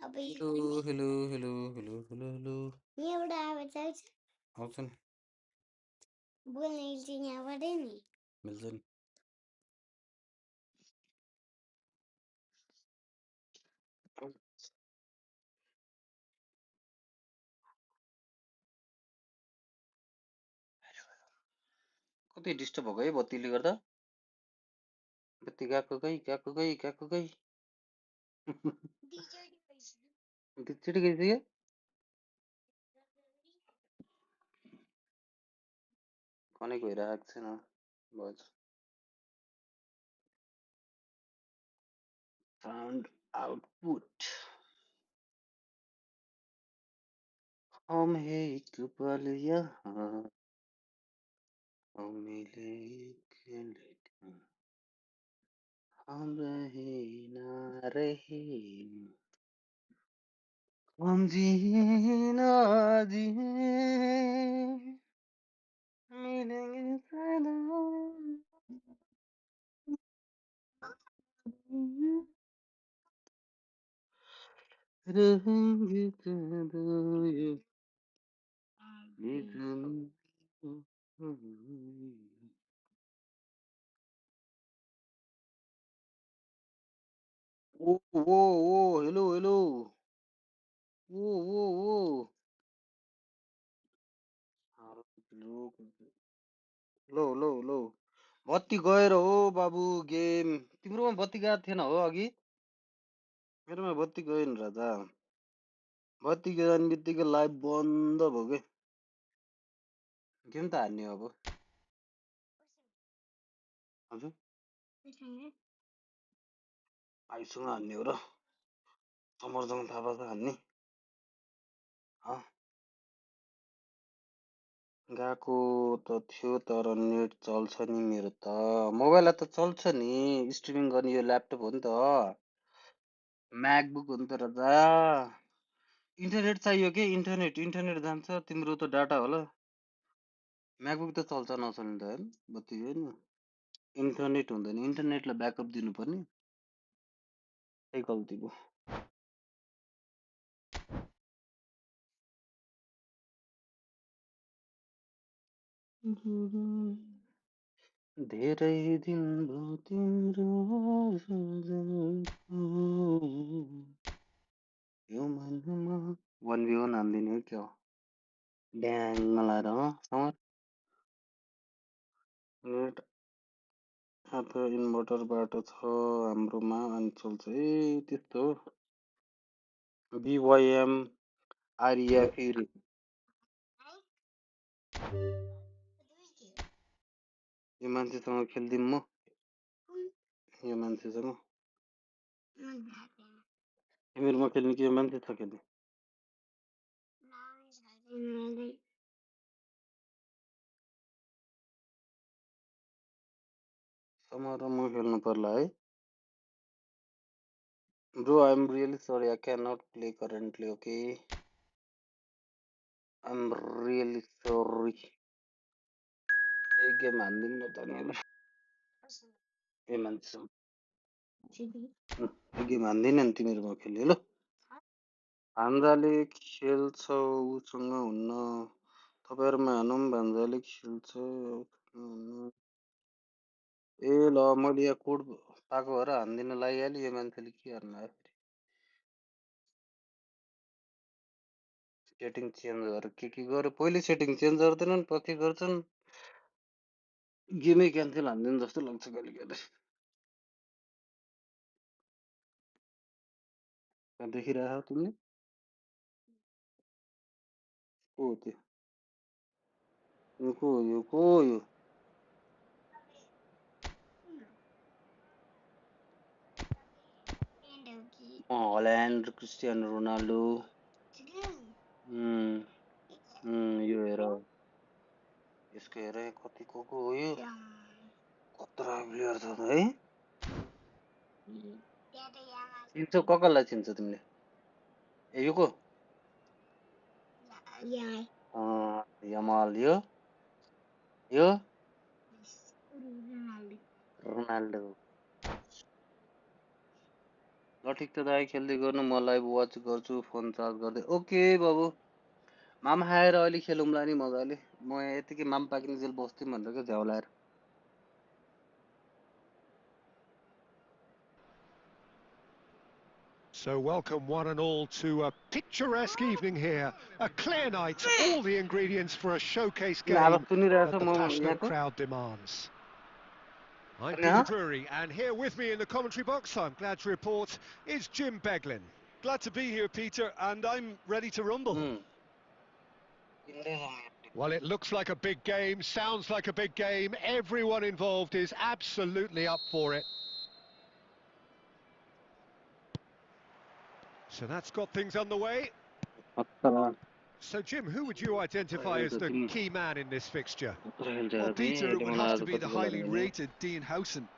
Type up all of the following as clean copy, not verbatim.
Hello, hello, hello, hello, hello, hello. यहाँबाट आवाज आउँछ आउँछ नि बोल्ने चाहिँ यहाँबाटै नि मिल्छ नि कति डिस्टर्ब भएको है बत्तीले गर्दा बत्ती गएको गई दुईचोटि गइसक्यो कनेक्ट भइरहेको छैन भएछ साउन्ड आउटपुट हम है एक पल यहाँ हम मिले एक लम्हा, हम रहे ना रहे हम जिए ना जिए मिलेंगे सदा रहेंगे सदा ये ओ हेलो हेलो ओ लो लो लो लो बत्ती गएर हो बाबु गेम तिम्रोमा बत्ती गएको थिएन हो अघि मेरोमा बत्ती गयो नि राजा बत्ती गयो अनि बित्तिकै लाइभ बन्द भयो के गेम त हान्ने हो अब हजुर आइसँग हान्ने हो र समरसँग थाहा पाएको हान्ने गएको त थियो तर नेट चल्छ नि मेरो त मोबाइललाई त चल्छ नि स्ट्रिमिङ गर्ने यो ल्यापटप हो नि त म्याकबुक हो नि त राजा इन्टरनेट चाहियो के इन्टरनेट जान्छ तिम्रो त डाटा होला म्याकबुक त चल्छ नचल्ने त होइन बत्ती गयो नि इन्टरनेट हुँदैन इन्टरनेटलाई ब्याकअप दिनुपर्ने त्यही गल्ती भयो धेरै दिन भयो तिम्रो यो मनमा 1v1 हान्दिने हो क्या ड्याङ लाएर समर नेट त इन्भर्टरबाट छ हाम्रोमा अनि चल्छ ए त्यस्तो हो बिवाइएम आर्या फेरि यो मान्छेसँग खेलिदिउँ म यो मान्छेसँग तिमीहरूमा खेल्ने कि यो मान्छे छ खेल्ने समर र म खेल्नु पर्ला है bro I am really sorry I can nut play currently okay I am really sorry एक गेम हान्दिउँ न त नि ए मान्छेसँग एक गेम हान्दिनँ नि तिमीहरूमा खेल्ने ल भान्जाले खेल्छ उसँग हुन्न तपाईँहरूमा हानौँ भान्जाले खेल्छ ए ल मैले यहाँ कोड पाएको भएर हान्दिन लागिहाल्यो यो मान्छेले के हान्नु आयो सेटिङ चेन्ज गरेर के गर्यो पहिले सेटिङ चेन्ज गर्दैनन् पछि गर्छन् गेमै क्यान्सल हान्दिन जस्तो लाग्छ कहिले कहिले त्यहाँ देखिरहेको तिमीले को हो त्यो यो को हो यो को हो यो हल्यान्ड क्रिस्टियानो रोनाल्डो यो हेर यसको हेर कति को हो यो कत्रा प्लेयर छ त है चिन्छौ कसलाई चिन्छौ तिमीले ए यो को यमाल यो रोनाल्डो ल ठिक छ दाइ खेल्दै गर्नु म लाइभ वाच गर्छु फोन चार्ज गर्दै ओके बाबु माम खाएर अलि खेलौँला नि मजाले म यहाँ यतिकै माम पाकिने जेल बस्थेँ भनेर क्या झ्याउलाएर So welcome one and all to a picturesque evening here. A clear night, all the ingredients for a showcase तिमी आवाज game सुनिरहेछ that the म passionate यहाँको crowd demands. I'm अनि Peter Drury, and here with me in the commentary box, I'm glad to report, is Jim Beglin. Glad to be here, Peter, and I'm ready to rumble. Well, it looks like a big game, sounds like a big game. Everyone involved is absolutely up for it. So that's got things underway. So, Jim, who would you identify as the key man in this fixture? Well, Peter, it would have to be the highly rated Dean Howson.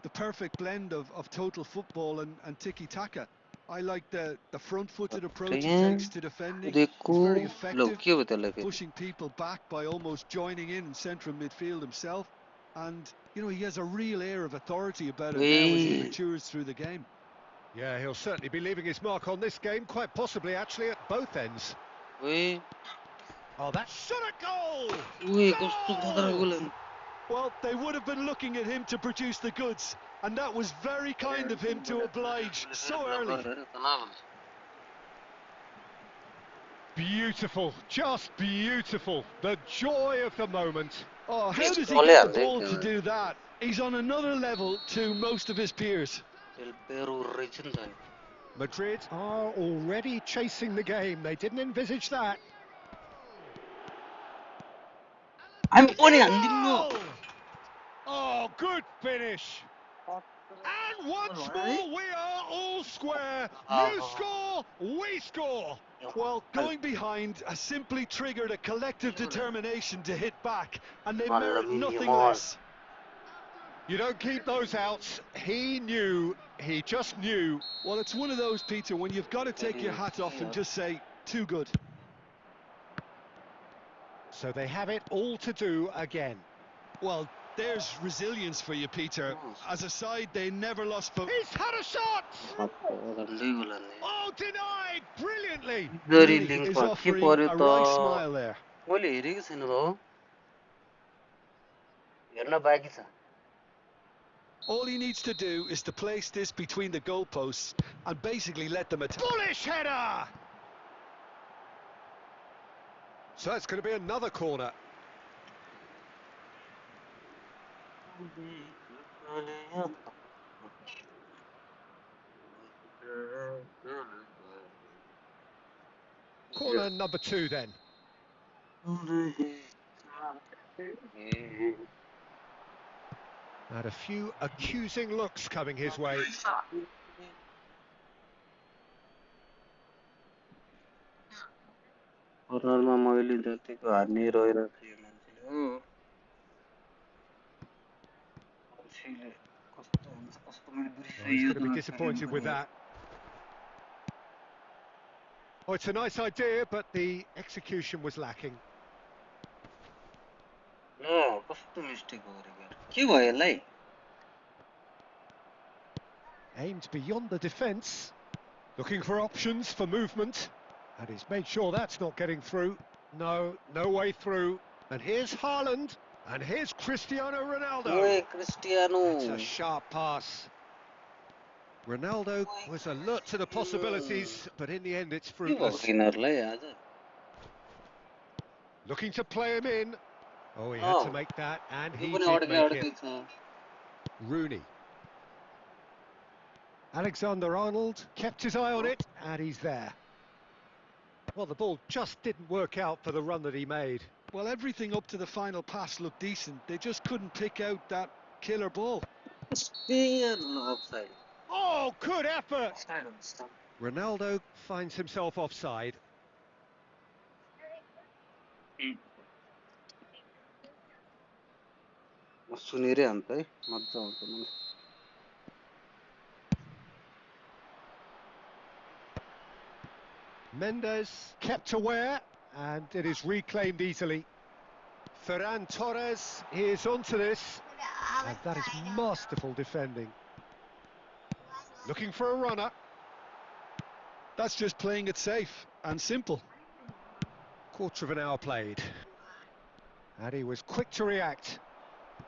The perfect blend of total football and tiki-taka. I like the front-footed approach he takes to defending. He's very effective, pushing people back by almost joining in central midfield himself. And, you know, he has a real air of authority about him now as he matures through the game. Yeah, he'll certainly be leaving his mark on this game, quite possibly actually at both ends. Oh, that's shot at goal! Goal! Well, they would have been looking at him to produce the goods, and that was very kind of him to oblige so early. Beautiful, just beautiful. The joy of the moment. Oh, how does he get the ball to do that? He's on another level to most of his peers. Madrid are already chasing the game. They didn't envisage that. I'm only on Oh, good finish. And once more, we are all square. You score, we score. Well, going behind has simply triggered a collective determination to hit back, and they merit nothing less. You don't keep those outs. He knew, he just knew. Well, it's one of those, Peter, when you've got to take your hat off and just say, too good. So they have it all to do again. Well, there's resilience for you, Peter. As a side, they never lost focus. He's had a shot! Oh, denied brilliantly. He is offering a right smile there. All he needs to do is to place this between the goalposts and basically let them attack. Bullish header! So it's going to be another corner. Corner number 2 then. And a few accusing looks coming his way. कर्नरमा मैले जतिको हार्ने रहेछ यो मान्छेले हो मान्छेले कस्तो हुन्छ कस्तो मैले He's going to be disappointed with that. Oh, it's a nice idea, but the execution was lacking. ल कस्तो मिस्टेक हो रे यार के भयो यसलाई Aimed beyond the defence. Looking for options for movement. And he's made sure that's not getting through. No, no way through. And here's Haaland. And here's Cristiano Ronaldo. ओए Cristiano It's a sharp pass. Ronaldo was alert to the possibilities, but in the end it's के भयो fruitless. किनरलाई आज Looking to play him in. Oh, he had to make that, and he पनि did make अड्कै it. छ Rooney. Alexander-Arnold kept his eye on it, and he's there. Well, the ball just didn't work out for the run that he made. Well, everything up to the final pass looked decent. They just couldn't pick out that killer ball. offside Oh, good effort! Ronaldo finds himself offside. सुनेरै हान्छ है मजा आउँछ मलाई Mendes kept aware, and it is reclaimed easily. Ferran Torres is onto this, and that is masterful defending. Looking for a runner. That's just playing it safe and simple. Quarter of an hour played. And he was quick to react.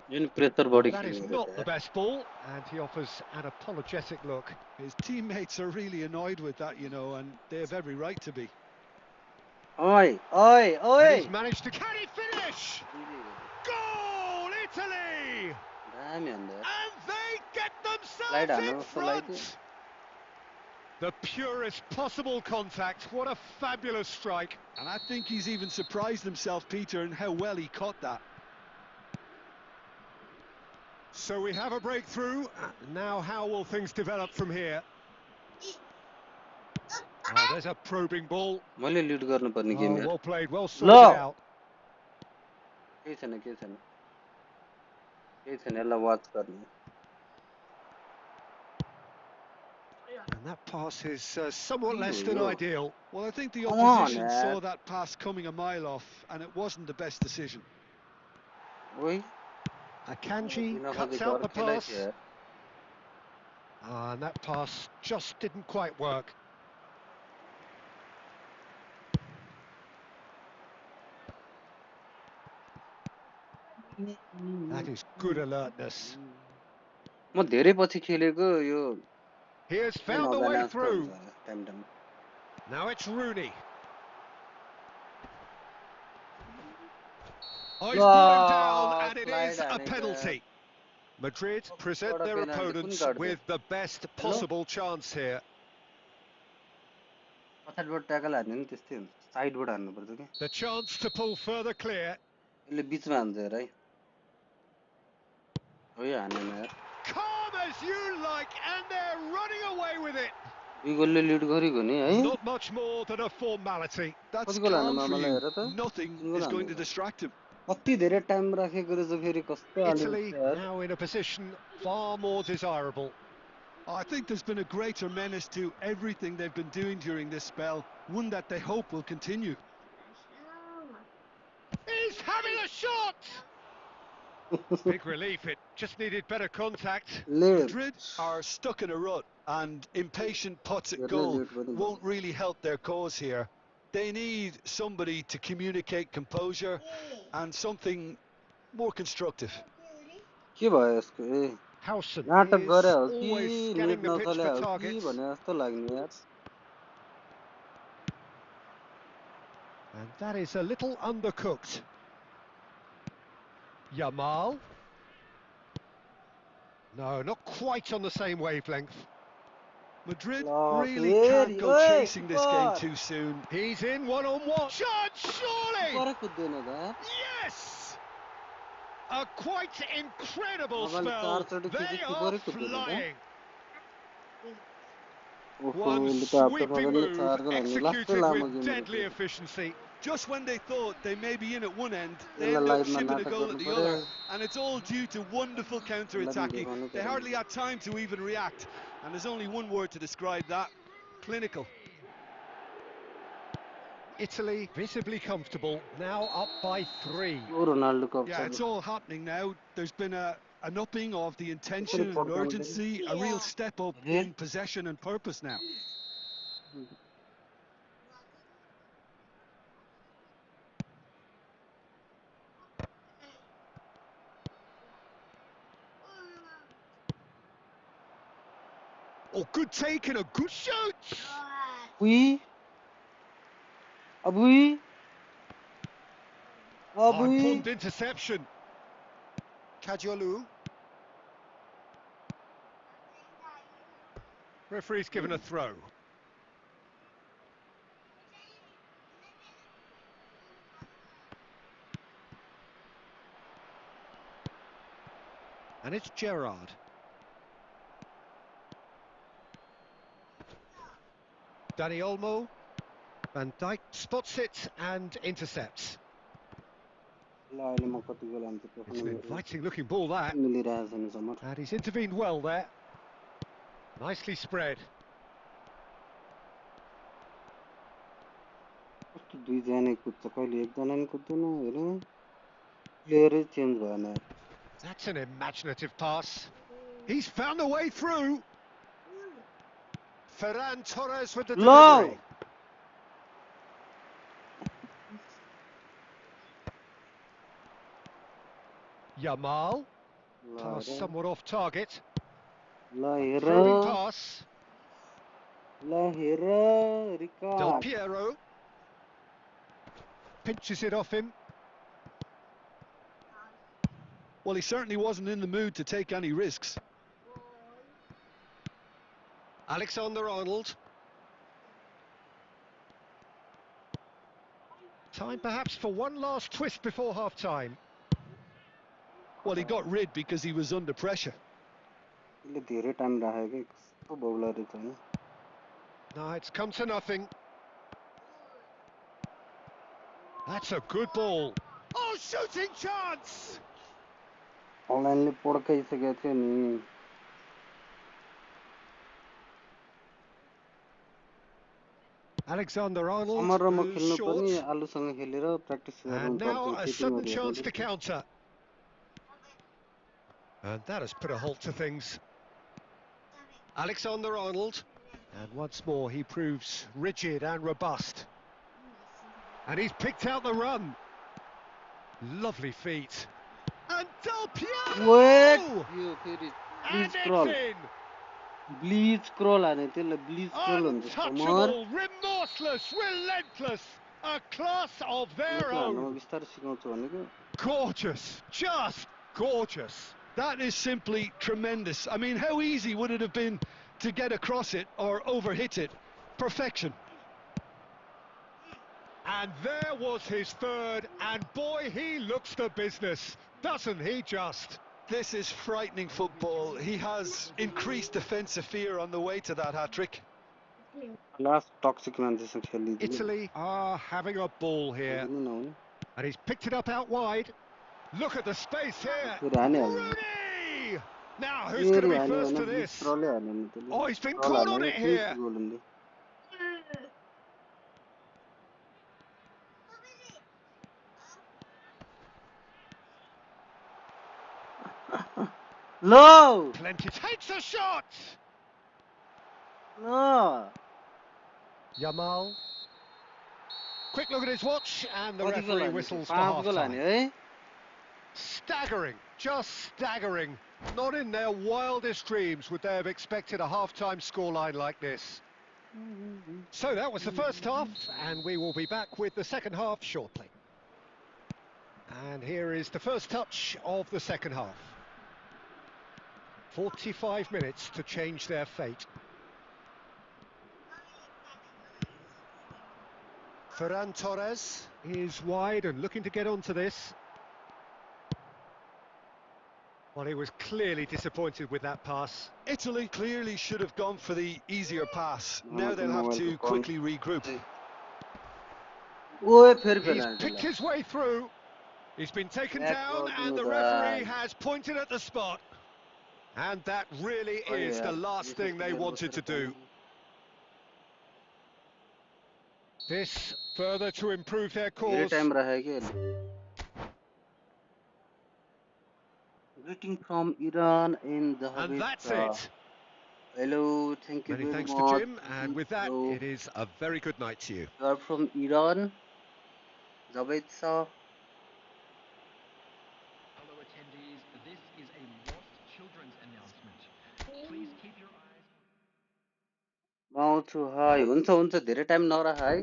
That is not the best ball, and he offers an apologetic look. His teammates are really annoyed with that, you know, and they have every right to be. Oi! And he's managed to... Can he finish? Goal, Italy! And they get themselves in front! The purest possible contact. What a fabulous strike. And I think he's even surprised himself, Peter, in how well he caught that. So we have a breakthrough. Now how will things develop from here? Oh, there's a probing ball. Well played, well sorted out. And that pass is somewhat less than ideal. Well, I think the opposition saw that pass coming a mile off, and it wasn't the best decision. Akanji cuts out the pass. And that pass just didn't quite work. That is good alertness. He has found the way through. Now it's Rooney. Oh, he's brought him down, and it is a penalty. Madrid present their opponents with the best possible chance here. The chance to pull further clear. Calm as you like, and they're running away with it. Not much more than a formality. That's calm for you. Nothing is going to distract him. Italy now in a position far more desirable. I think there's been a greater menace to everything they've been doing during this spell, one that they hope will continue. He's having a shot! Big relief, it just needed better contact. Madrid are stuck in a rut, and impatient putts at goal won't really help their cause here. They need somebody to communicate composure and something more constructive. Howson is always scanning the pitch for targets. And that is a little undercooked. Yamal. No, not quite on the same wavelength. Madrid really can't go chasing this game too soon. He's in one-on-one. Shot, surely! Yes! A quite incredible spell. They are flying. One sweeping move, executed with deadly efficiency. Just when they thought they may be in at one end, they end up shipping a goal at the other, and it's all due to wonderful counter-attacking. They hardly had time to even react, and there's only one word to describe that: clinical. Italy visibly comfortable, now up by 3. Yeah, it's all happening now. There's been an upping of the intention and urgency, a real step up in possession and purpose now. Oh, good take and a good shoot! Important interception. Kajolu. Referee's given a throw. And it's Gerrard. Dani Olmo. Van Dijk spots it and intercepts. It's an inviting looking ball, that. And he's intervened well there. Nicely spread. That's an imaginative pass. He's found a way through. Ferran Torres with the ल delivery. Yamal. Pass somewhat off target. ल हेर Throwing pass. ल हेर Del record Piero. Pinches it off him. Well, he certainly wasn't in the mood to take any risks. Alexander-Arnold. Time perhaps for one last twist before half-time. Well, he got rid because he was under pressure. यसले धेरै time राख्यो कि कस्तो बौला रहेछ नि No, it's come to nothing. That's a good ball. Oh, shooting chance! अनलाइनले पड्काइसकेको थियो नि Alexander-Arnold समर र म moves खेल्नु पनि short. आलुसँग खेलेर प्र्याक्टिस गरौँ And now पर्थ्यो a सेटिङहरू sudden हेर्नु chance to थियो counter. And that has put a halt to things. Alexander-Arnold. And once more he proves rigid and robust. And he's picked out the run. Lovely feet. And Del wait Piero! यो फेरि And blitz it's crawl in! हाने त्यसलाई blitz crawl भन्छ समर Untouchable, remorseless, relentless, a class of म their त हान्नुमा own. बिस्तारै सिकाउँछु भनेको Gorgeous, just gorgeous. That is simply tremendous. I mean, how easy would it have been to get across it or overhit it? Perfection. And there was his third, and boy, he looks the business, doesn't he just? This is frightening football. He has increased defensive fear on the way to that hat-trick. Last toxic मान्छेसँग खेलिदिनु Italy are having a ball here, दिनु नहुने and he's picked it up out wide. Look at the space here. फेरि हानिहाल्नु Rooney! Now, who's going to फेरि be हान्यो first भने to blitz this? क्रलै हान्यो नि त्यसले Oh, he's been crawl caught on हानेको it finish here. गोल हुन्थ्यो ल Plenty takes a shot. ल Yamal. Quick look at his watch, and the कति गोल referee हान्यो त्यो whistles for 5 गोल half-time. हान्यो है Staggering, just staggering. Not in their wildest dreams would they have expected a half-time scoreline like this. So that was the first half, and we will be back with the second half shortly. And here is the first touch of the second half. 45 minutes to change their fate. Ferran Torres is wide and looking to get onto this. Well, he was clearly disappointed with that pass. Italy clearly should have gone for the easier pass. Now त्यो they'll have मोबाइलको to quickly regroup. ओए फेरि He's penalty picked his way through. He's been taken Back down, row and the to referee the- has pointed at the spot. And that really is the last thing they wanted to do. This further to improve their धेरै cause. Time राख्यो कि यसले Greeting from Iran in the And that's Habib. it. Hello, thank you Many very thanks to much. Jim, and with that, Hello. it is a very good night to you. You are from Iran, Javed sir. Hello attendees, this is a lost children's announcement. Please keep your eyes... म आउँछु high हुन्छ हुन्छ धेरै time नराख है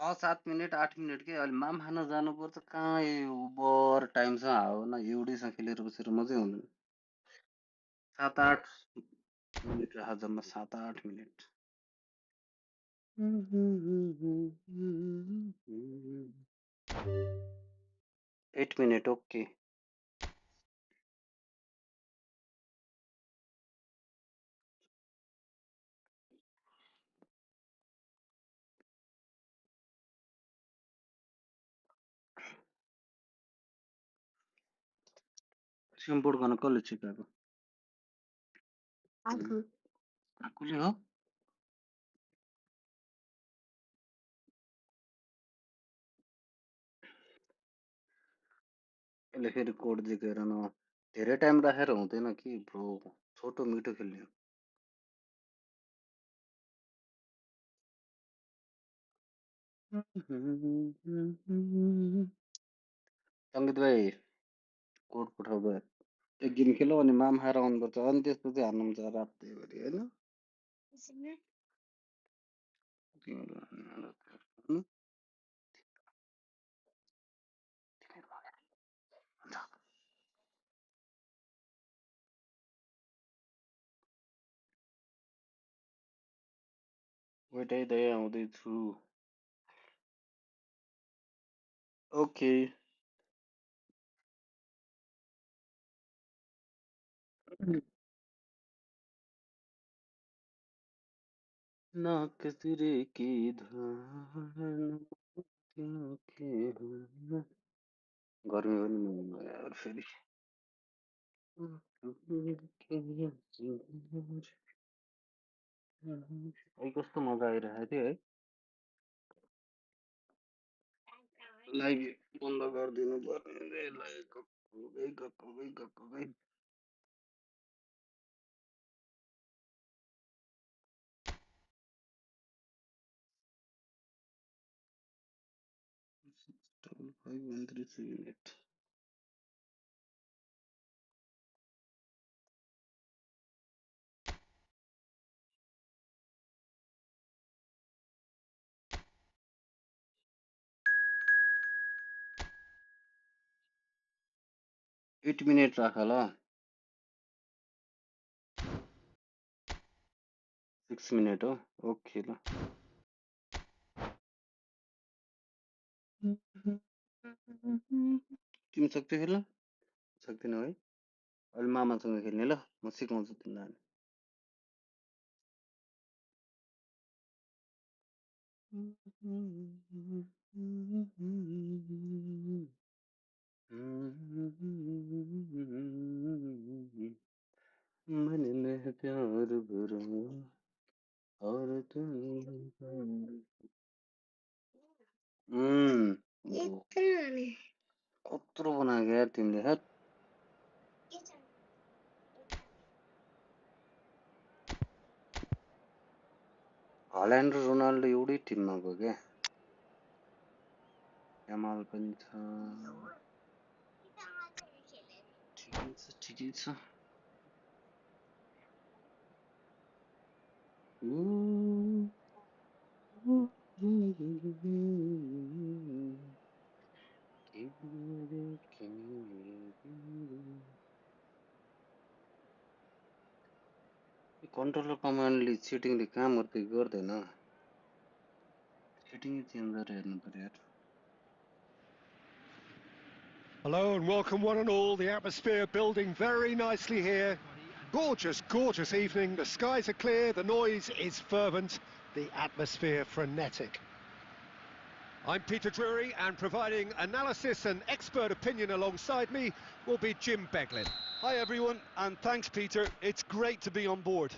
6-7 minute 8 minute के अहिले माम खान जानुपर्छ कहाँ यो बर टाइमसँग हाउ न एउटैसँग खेलेर बसेर मजै हुँदैन 7-8 मिनट राख जम्मा 7-8 मिनट 8 मिनट ओके सिम्पोर्ट गर्न कसले सिकाएको आफूले हो यसले फेरि कोड दिएको हेर न धेरै टाइम राखेर हुँदैन कि ब्रो छोटो मिठो खेल्ने हो सङ्गीत भाइ कोड पठाउँदा एक गेम खेलौँ अनि माम खाएर आउनुपर्छ अनि त्यसपछि हार्नुहुन्छ रातैभरि होइन वेटाइदै आउँदैछु ओके न कसरे के धन के गर्मी पनि यार फेरि कस्तो मजा आइरहेको थियो है लाइभ बन्द गरिदिनु पर्ने गएकै Double 5 1 3 unit. 8 minute राख ल 6 minute हो ओके ल तिमी सक्छौ खेल्न सक्दैनौ है अहिले मामासँग खेल्ने ल म सिकाउँछु तिमीलाई मन में प्यार भरा और तुम कत्रो बनाएको यार तिमीले हट हल्यान्ड र रोनाल्डो एउटै टिममा गयो क्या यामाल पनि छ ठिकै छ कन्ट्रोलर कमान्डले सेटिङले काम गर्दैन सेटिङै चेन्ज गरेर हेर्नु पर्यो यार Hello and welcome one and all. The atmosphere building very nicely here. Gorgeous, gorgeous evening. The skies are clear, the noise is fervent, the atmosphere frenetic. I'm Peter Drury, and providing analysis and expert opinion alongside me will be Jim Beglin. Hi everyone, and thanks Peter. It's great to be on board.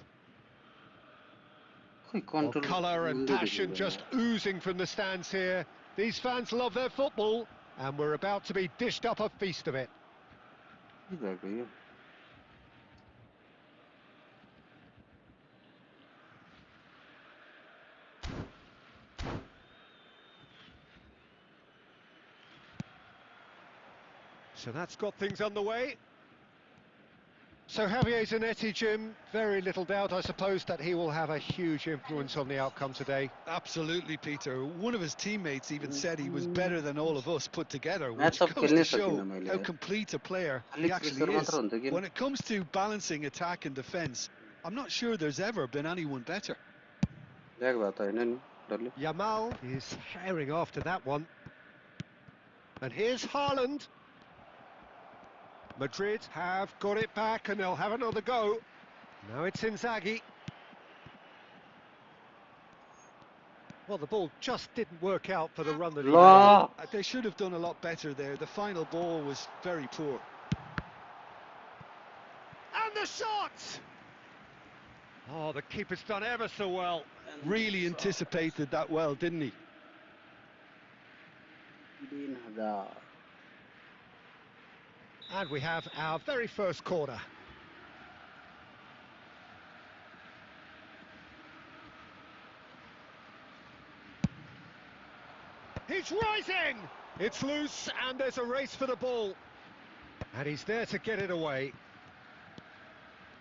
Well, colour and passion just oozing from the stands here. These fans love their football, and we're about to be dished up a feast of it. Exactly. So that's got things underway. So Javier Zanetti, Jim, very little doubt, I suppose, that he will have a huge influence on the outcome today. Absolutely, Peter. One of his teammates even said he was better than all of us put together, which goes to show how complete a player he actually is. When it comes to balancing attack and defence, I'm not sure there's ever been anyone better. Yamal is herring after that one. And here's Haaland. Madrid have got it back and they'll have another go. Now it's Inzaghi. Well, the ball just didn't work out for the run that he made. They should have done a lot better there. The final ball was very poor. And the shot! Oh, the keeper's done ever so well. Really anticipated that well, didn't he? And we have our very first corner. He's rising! It's loose and there's a race for the ball. And he's there to get it away.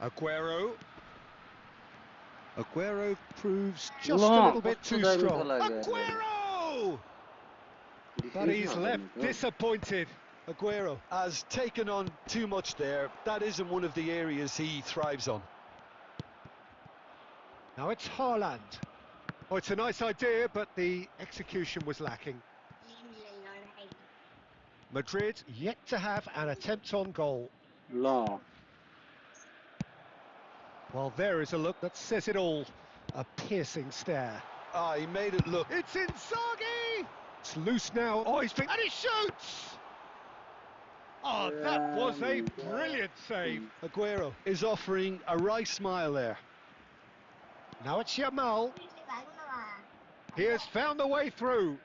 Aguero. Aguero proves just a little bit too strong. Aguero! But he's left disappointed. Aguero has taken on too much there. That isn't one of the areas he thrives on. Now it's Haaland. Oh, it's a nice idea, but the execution was lacking. Madrid yet to have an attempt on goal. ल Well, there is a look that says it all. A piercing stare. Ah, he made it look. It's Inzaghi! It's loose now. Oh, he's been... And he shoots! Oh, that was a brilliant save. Aguero is offering a wry smile there. Now it's Yamal. He has found the way through.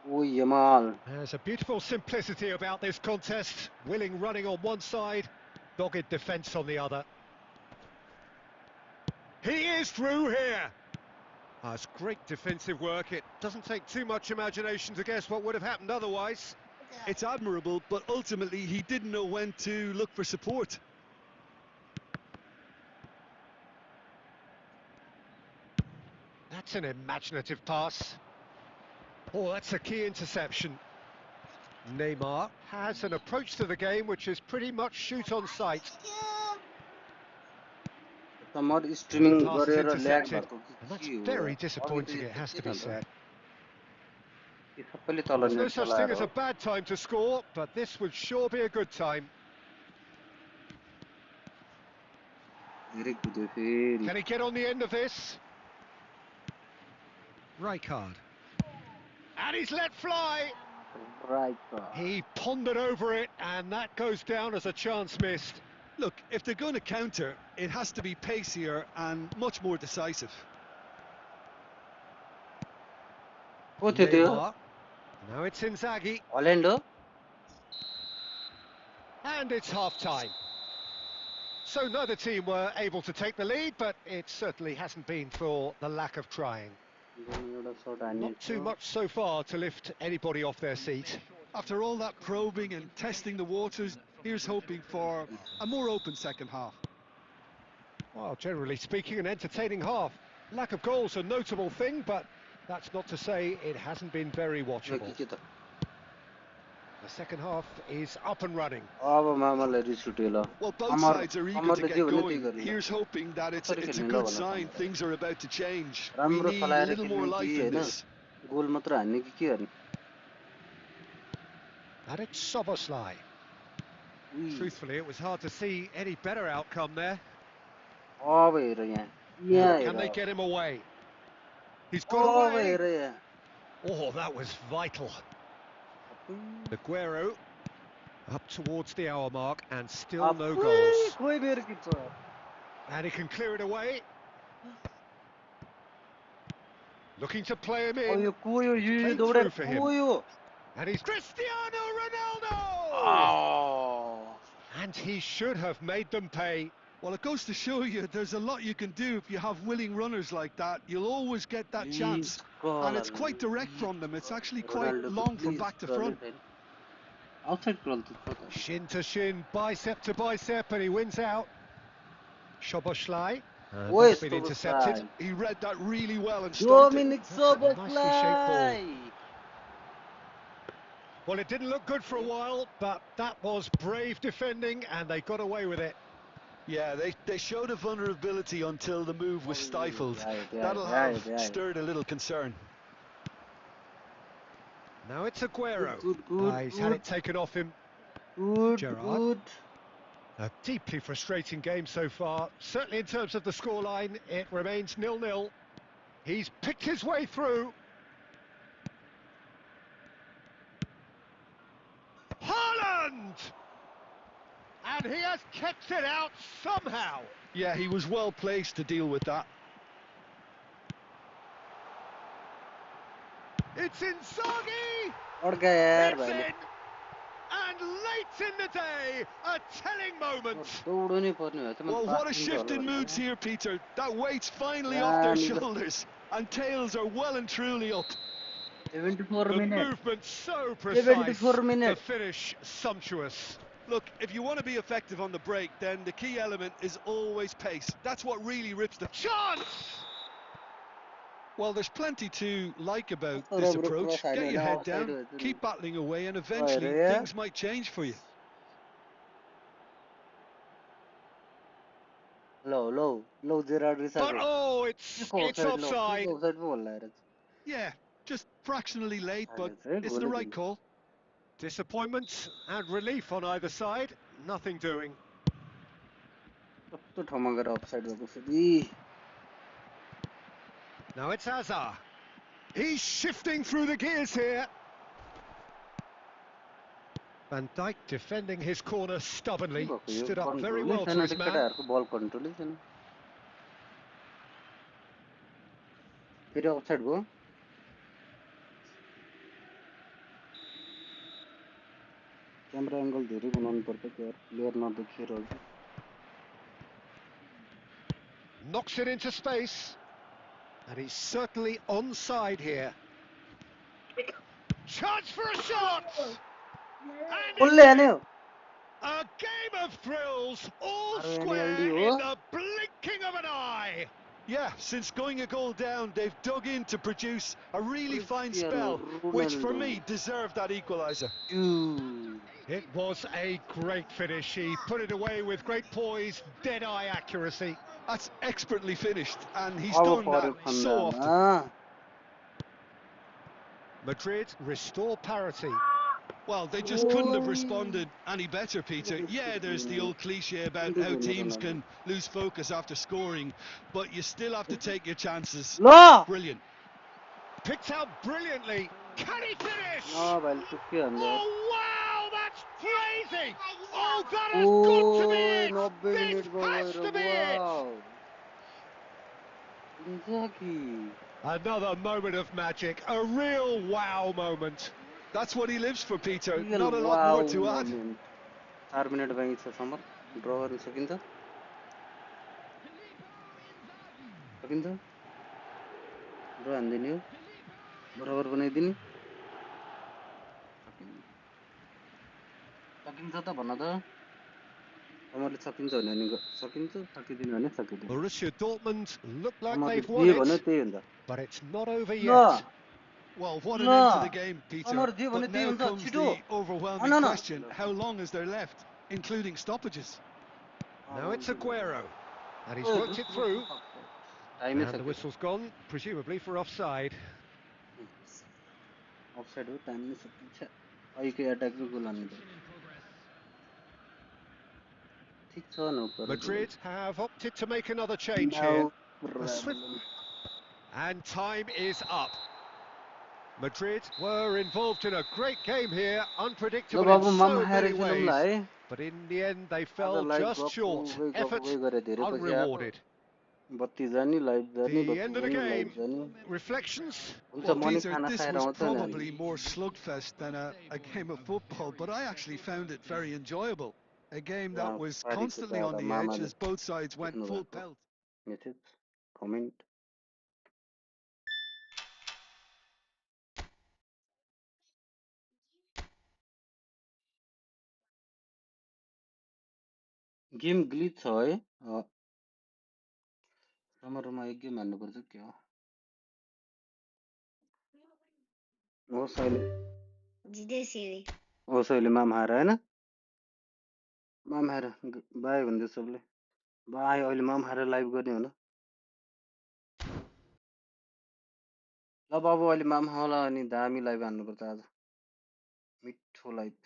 Oh Yamal There's a beautiful simplicity about this contest. Willing running on one side, dogged defence on the other. He is through here. That's great defensive work. It doesn't take too much imagination to guess what would have happened otherwise. It's admirable, but ultimately he didn't know when to look for support. That's an imaginative pass. Oh, that's a key interception. Neymar has an approach to the game which is pretty much shoot on sight. Summer streaming Pass is गरेर lag intercepted. भएको And that's के हो very disappointing, it has to be said. यो सबैले तल There's no net such thing चलाएर as a bad time to score, but this would sure be a good time. धेरै कुद्यो फेरि Can he get on the end of this? Rijkaard. And he's let fly. Right He pondered over it, and that goes down as a chance missed. Look, if they're going to counter, it has to be pacier and much more decisive. को थियो त्यो Neymar. Now it's Inzaghi, Holland हो and it's half-time. So neither team were able to take the lead, but it certainly hasn't been for the lack of trying. एउटा shirt हान्ने Not too much so far to lift anybody off their seat. After all that probing and testing the waters, here's hoping for a more open second half. Well, generally speaking, an entertaining half. Lack of goals a notable thing, but that's not to say it hasn't been very watchable. के त The second half is up and running. अब मामालाई रिस उठ्यो ल Well, both Samar- sides are eager Samarले to J get भने त्यही going. गर्ने Here's hoping that it's a खेल्ने ल good भन्न sign. सक्छ। Things are about to change. We राम्रो need a फलाएर little more खेल्ने life कि in हैन this. गोल मात्र हान्ने कि के गर्ने And it's Soboslai. Truthfully, it was hard to see any better outcome there. अब हेर यहाँ यहाँ Can they hair get him away? He's got अब away. हेर यहाँ Oh, that was vital. Aguero up towards the hour mark and still no goals. खोइ मेरो किपर And he can clear it away. Looking to play him अब in. Yo कोयो yo Played दौडा through for him. कोयो And he's Cristiano Ronaldo! And he should have made them pay. Well, it goes to show you there's a lot you can do if you have willing runners like that. You'll always get that chance. And it's quite direct from them. It's actually quite long from back to front. Outside curl Shin to shin, bicep to bicep, and he wins out. Soboslai. And Where's that's been intercepted. He read that really well and stopped it. Dominic Nicely shaped ball. Soboslai Well, it didn't look good for a while, but that was brave defending, and they got away with it. Yeah, they showed a vulnerability until the move was stifled. right, That'll right, have right. stirred a little concern. Now it's Aguero. Good, He's had it taken off him. good, Gerrard. good. A deeply frustrating game so far. Certainly in terms of the scoreline, it remains 0-0. He's picked his way through. Haaland! And he has kept it out somehow. Yeah, he was well placed to deal with that. It's Inzaghi! अड्का यार It's भाइले in! And late in the day, a telling moment. दौडो नै पर्ने भयो त Well, what a shift in moods here, Peter. That weight's finally off their shoulders, and tails are well and truly up. 74 The minutes. movement so 74 precise, the minutes. finish sumptuous. Look, if you want to be effective on the break, then the key element is always pace. That's what really rips the... Chance! Well, there's plenty to like about कस्तो this राम्रो approach. Cross हान्यो Get भने your head offside down, भएछ नि keep battling away, and गएर eventually या things might change for you. लौ लौ लौ जेरार्ड But रिसाको oh, के it's को it's अफसाइड लौ के offside. को अफसाइड पो भन्ला हेर Yeah, just fractionally late, but हालेछ है it's the गोलै right दिनु call. Disappointment and relief on either side. Nothing doing. कस्तो ठाउँमा गएर अफसाइड भएको फेरि Now it's Azar. He's shifting through the gears here. Van Dijk defending his corner के stubbornly. भएको यो Stood up very कन्ट्रोलै well छैन for his रे man. केटाहरूको बल कन्ट्रोलै छैन फेरि अफसाइड भयो क्यामेरा एङ्गल धेरै बनाउनु पर्छ क्या प्लेयर नदेखिएर अघि Knocks it into space. And he's certainly onside here. Chance for a shot! And it's कसले हान्यो a game of thrills, all अरे square एनएलडी हो in the blinking of an eye. Yeah, since going a goal down, they've dug in to produce a really fine Cristiano spell, which for Ronaldo me deserved that equaliser. It was a great finish. He put it away with great poise, dead-eye accuracy. That's expertly finished, and he's अब done that पर्यो so फन्दामा often. Madrid restore parity. Well, they just couldn't have responded any better, Peter. Yeah, there's the old cliche about how teams can lose focus after scoring, but you still have to take your chances. ल Brilliant. Picked out brilliantly. Can he finish? न भाइले टुक्कियो अन्त Oh, wow, that's crazy. Oh, that oh has got to be it. 90 This मिनटमा has गएर to be it. Wow Inzaghi Another moment of magic, a real wow moment. That's what he lives for, Peter. Real Not a lot wow more to add. Moment 4 minute बाँकी छ summer ड्र गर्न सकिन्छ सकिन्छ ड्र हानिदिने हो बराबर बनाइदिने सकिन्छ त भन त समरले सकिन्छ भने नि सकिन्छ सकिँदैन भने सकिँदैन Borussia Dortmund look like समरले they've won जे भन्यो it, त्यही हुन्छ but it's not over ल yet. Well, what an ल end to the game, Peter. समर जे भन्यो But त्यही now हुन्छ comes छिटो the overwhelming भन न question. How long is there left, including stoppages? Now it's Aguero, and he's worked it through. टाइमै And the सकियो whistle's gone, presumably for offside. Offside हो टाइमै सकिन्छ अहिलेको एट्याकको गोल हान्नु ठिक छ no Madrid have opted to make another change here. No A swift problem and time is up. Madrid were involved in a great game here, ल unpredictable in बाबु मामा so खाएर many खेलौँ ल ways. है But in the end, they आज fell live just short. गफ Effort गरे धेरै पछि आएको unrewarded. बत्ती जाने लाइभ जाने The बत्ती end of the जाने लाइभ game. जाने Reflections? हुन्छ Well, म नि Peter, खाना this खाएर was आउँछु नि अनि probably more slugfest than a game of football, but I actually found it very enjoyable. A game that was पारीको constantly on त the edge मामाले as both sides went लेख्नु full भएको pelt. Message comment game glitch छ है समरमा एक game हान्नुपर्छ के हो अहिले मामा हार होइन मामा हार बाई भन्दै सबले बाई अहिले मामा हार लाइभ गर्ने हो न ल बाबु अहिले मामा होला अनि दामी लाइभ हान्नुपर्छ आज मिठो live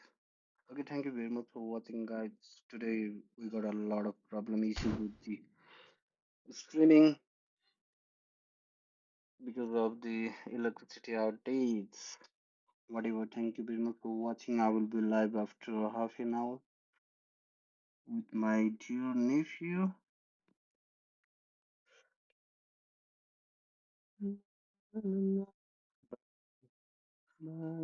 Okay, thank you very much for watching, guys. Today we got a lot of problem issues with the streaming because of the electricity outage. Whatever, thank you very much for watching. I will be live after half an hour with my dear nephew. Bye.